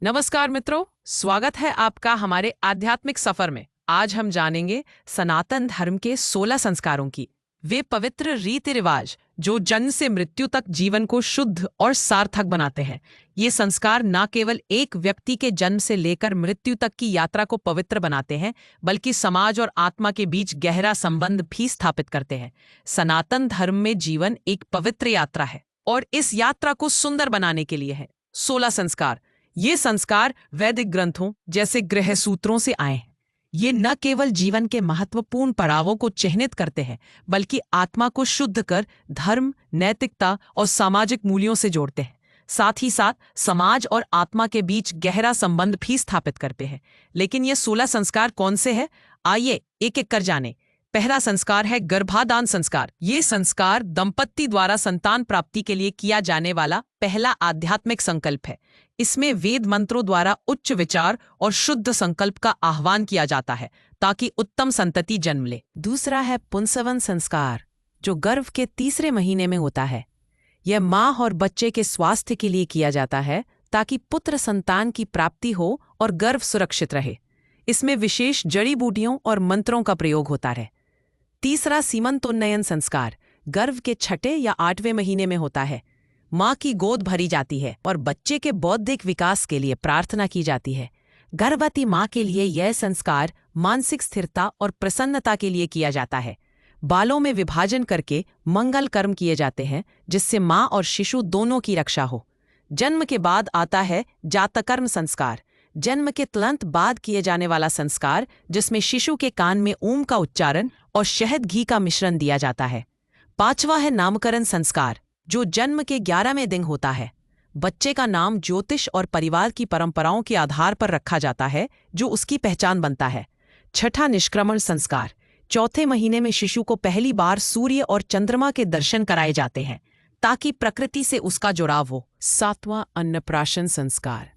नमस्कार मित्रों, स्वागत है आपका हमारे आध्यात्मिक सफर में। आज हम जानेंगे सनातन धर्म के 16 संस्कारों की। वे पवित्र रीति रिवाज जो जन्म से मृत्यु तक जीवन को शुद्ध और सार्थक बनाते हैं। ये संस्कार न केवल एक व्यक्ति के जन्म से लेकर मृत्यु तक की यात्रा को पवित्र बनाते हैं, बल्कि समाज और आत्मा के बीच गहरा संबंध भी स्थापित करते हैं। सनातन धर्म में जीवन एक पवित्र यात्रा है और इस यात्रा को सुंदर बनाने के लिए है 16 संस्कार। ये संस्कार वैदिक ग्रंथों जैसे गृह सूत्रों से आए हैं। ये न केवल जीवन के महत्वपूर्ण पड़ावों को चिह्नित करते हैं, बल्कि आत्मा को शुद्ध कर धर्म, नैतिकता और सामाजिक मूल्यों से जोड़ते हैं। साथ ही साथ समाज और आत्मा के बीच गहरा संबंध भी स्थापित करते हैं। लेकिन ये 16 संस्कार कौन से हैं? आइए एक एक कर जाने। पहला संस्कार है गर्भाधान संस्कार। ये संस्कार दंपत्ति द्वारा संतान प्राप्ति के लिए किया जाने वाला पहला आध्यात्मिक संकल्प है। इसमें वेद मंत्रों द्वारा उच्च विचार और शुद्ध संकल्प का आह्वान किया जाता है ताकि उत्तम संतति जन्म ले। दूसरा है पुंसवन संस्कार, जो गर्भ के तीसरे महीने में होता है। यह माँ और बच्चे के स्वास्थ्य के लिए किया जाता है ताकि पुत्र संतान की प्राप्ति हो और गर्भ सुरक्षित रहे। इसमें विशेष जड़ी बूटियों और मंत्रों का प्रयोग होता है। तीसरा सीमंतोन्नयन संस्कार गर्भ के 6 या 8वें महीने में होता है। माँ की गोद भरी जाती है और बच्चे के बौद्धिक विकास के लिए प्रार्थना की जाती है। गर्भवती माँ के लिए यह संस्कार मानसिक स्थिरता और प्रसन्नता के लिए किया जाता है। बालों में विभाजन करके मंगल कर्म किए जाते हैं, जिससे माँ और शिशु दोनों की रक्षा हो। जन्म के बाद आता है जातकर्म संस्कार, जन्म के तुरंत बाद किए जाने वाला संस्कार, जिसमें शिशु के कान में ओम का उच्चारण और शहद घी का मिश्रण दिया जाता है। पांचवा है नामकरण संस्कार, जो जन्म के 11वें दिन होता है। बच्चे का नाम ज्योतिष और परिवार की परंपराओं के आधार पर रखा जाता है, जो उसकी पहचान बनता है। छठा निष्क्रमण संस्कार, चौथे महीने में शिशु को पहली बार सूर्य और चंद्रमा के दर्शन कराए जाते हैं ताकि प्रकृति से उसका जुड़ाव हो। सातवां अन्नप्राशन संस्कार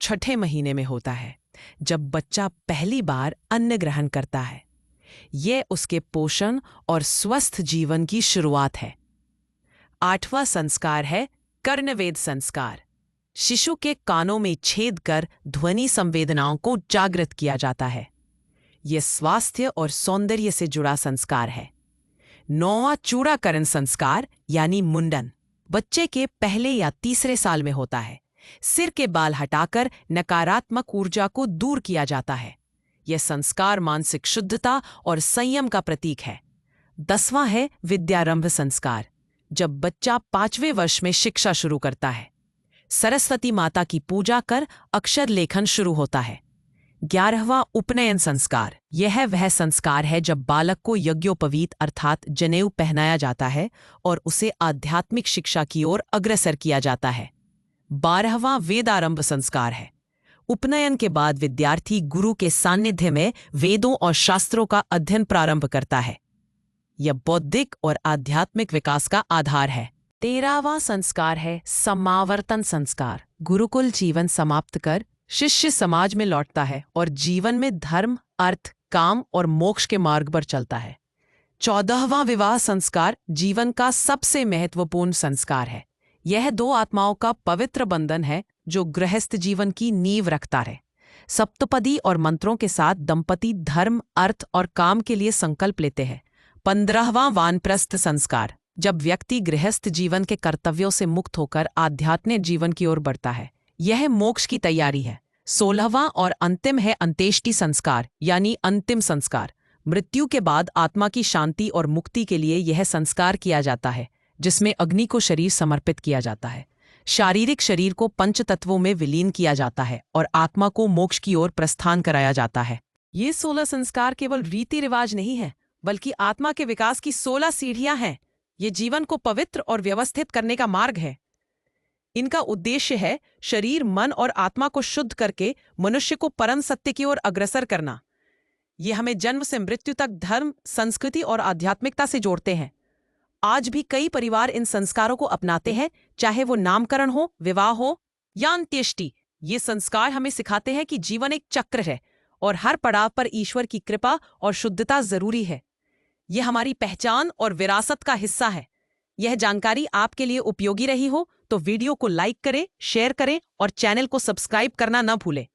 6ठे महीने में होता है, जब बच्चा पहली बार अन्न ग्रहण करता है। यह उसके पोषण और स्वस्थ जीवन की शुरुआत है। आठवां संस्कार है कर्णवेद संस्कार। शिशु के कानों में छेद कर ध्वनि संवेदनाओं को जागृत किया जाता है। यह स्वास्थ्य और सौंदर्य से जुड़ा संस्कार है। नौवां चूड़ाकरण संस्कार यानी मुंडन बच्चे के पहले या तीसरे साल में होता है। सिर के बाल हटाकर नकारात्मक ऊर्जा को दूर किया जाता है। यह संस्कार मानसिक शुद्धता और संयम का प्रतीक है। 10वां है विद्यारंभ संस्कार, जब बच्चा 5वें वर्ष में शिक्षा शुरू करता है। सरस्वती माता की पूजा कर अक्षर लेखन शुरू होता है। 11वां उपनयन संस्कार, यह वह संस्कार है जब बालक को यज्ञोपवीत अर्थात जनेऊ पहनाया जाता है और उसे आध्यात्मिक शिक्षा की ओर अग्रसर किया जाता है। 12वां वेदारंभ संस्कार है। उपनयन के बाद विद्यार्थी गुरु के सानिध्य में वेदों और शास्त्रों का अध्ययन प्रारंभ करता है। यह बौद्धिक और आध्यात्मिक विकास का आधार है। 13वां संस्कार है समावर्तन संस्कार। गुरुकुल जीवन समाप्त कर शिष्य समाज में लौटता है और जीवन में धर्म, अर्थ, काम और मोक्ष के मार्ग पर चलता है। 14वां विवाह संस्कार जीवन का सबसे महत्वपूर्ण संस्कार है। यह 2 आत्माओं का पवित्र बंधन है जो गृहस्थ जीवन की नींव रखता है। सप्तपदी और मंत्रों के साथ दंपति धर्म, अर्थ और काम के लिए संकल्प लेते हैं। 15वां वानप्रस्थ संस्कार, जब व्यक्ति गृहस्थ जीवन के कर्तव्यों से मुक्त होकर आध्यात्मिक जीवन की ओर बढ़ता है। यह मोक्ष की तैयारी है। 16वां और अंतिम है अंत्येष्टि संस्कार यानी अंतिम संस्कार। मृत्यु के बाद आत्मा की शांति और मुक्ति के लिए यह संस्कार किया जाता है, जिसमें अग्नि को शरीर समर्पित किया जाता है। शारीरिक शरीर को पंच तत्वों में विलीन किया जाता है और आत्मा को मोक्ष की ओर प्रस्थान कराया जाता है। ये 16 संस्कार केवल रीति रिवाज नहीं है, बल्कि आत्मा के विकास की 16 सीढ़ियां हैं। ये जीवन को पवित्र और व्यवस्थित करने का मार्ग है। इनका उद्देश्य है शरीर, मन और आत्मा को शुद्ध करके मनुष्य को परम सत्य की ओर अग्रसर करना। ये हमें जन्म से मृत्यु तक धर्म, संस्कृति और आध्यात्मिकता से जोड़ते हैं। आज भी कई परिवार इन संस्कारों को अपनाते हैं, चाहे वो नामकरण हो, विवाह हो या अंत्येष्टि। ये संस्कार हमें सिखाते हैं कि जीवन एक चक्र है और हर पड़ाव पर ईश्वर की कृपा और शुद्धता जरूरी है। यह हमारी पहचान और विरासत का हिस्सा है। यह जानकारी आपके लिए उपयोगी रही हो तो वीडियो को लाइक करें, शेयर करें और चैनल को सब्सक्राइब करना न भूलें।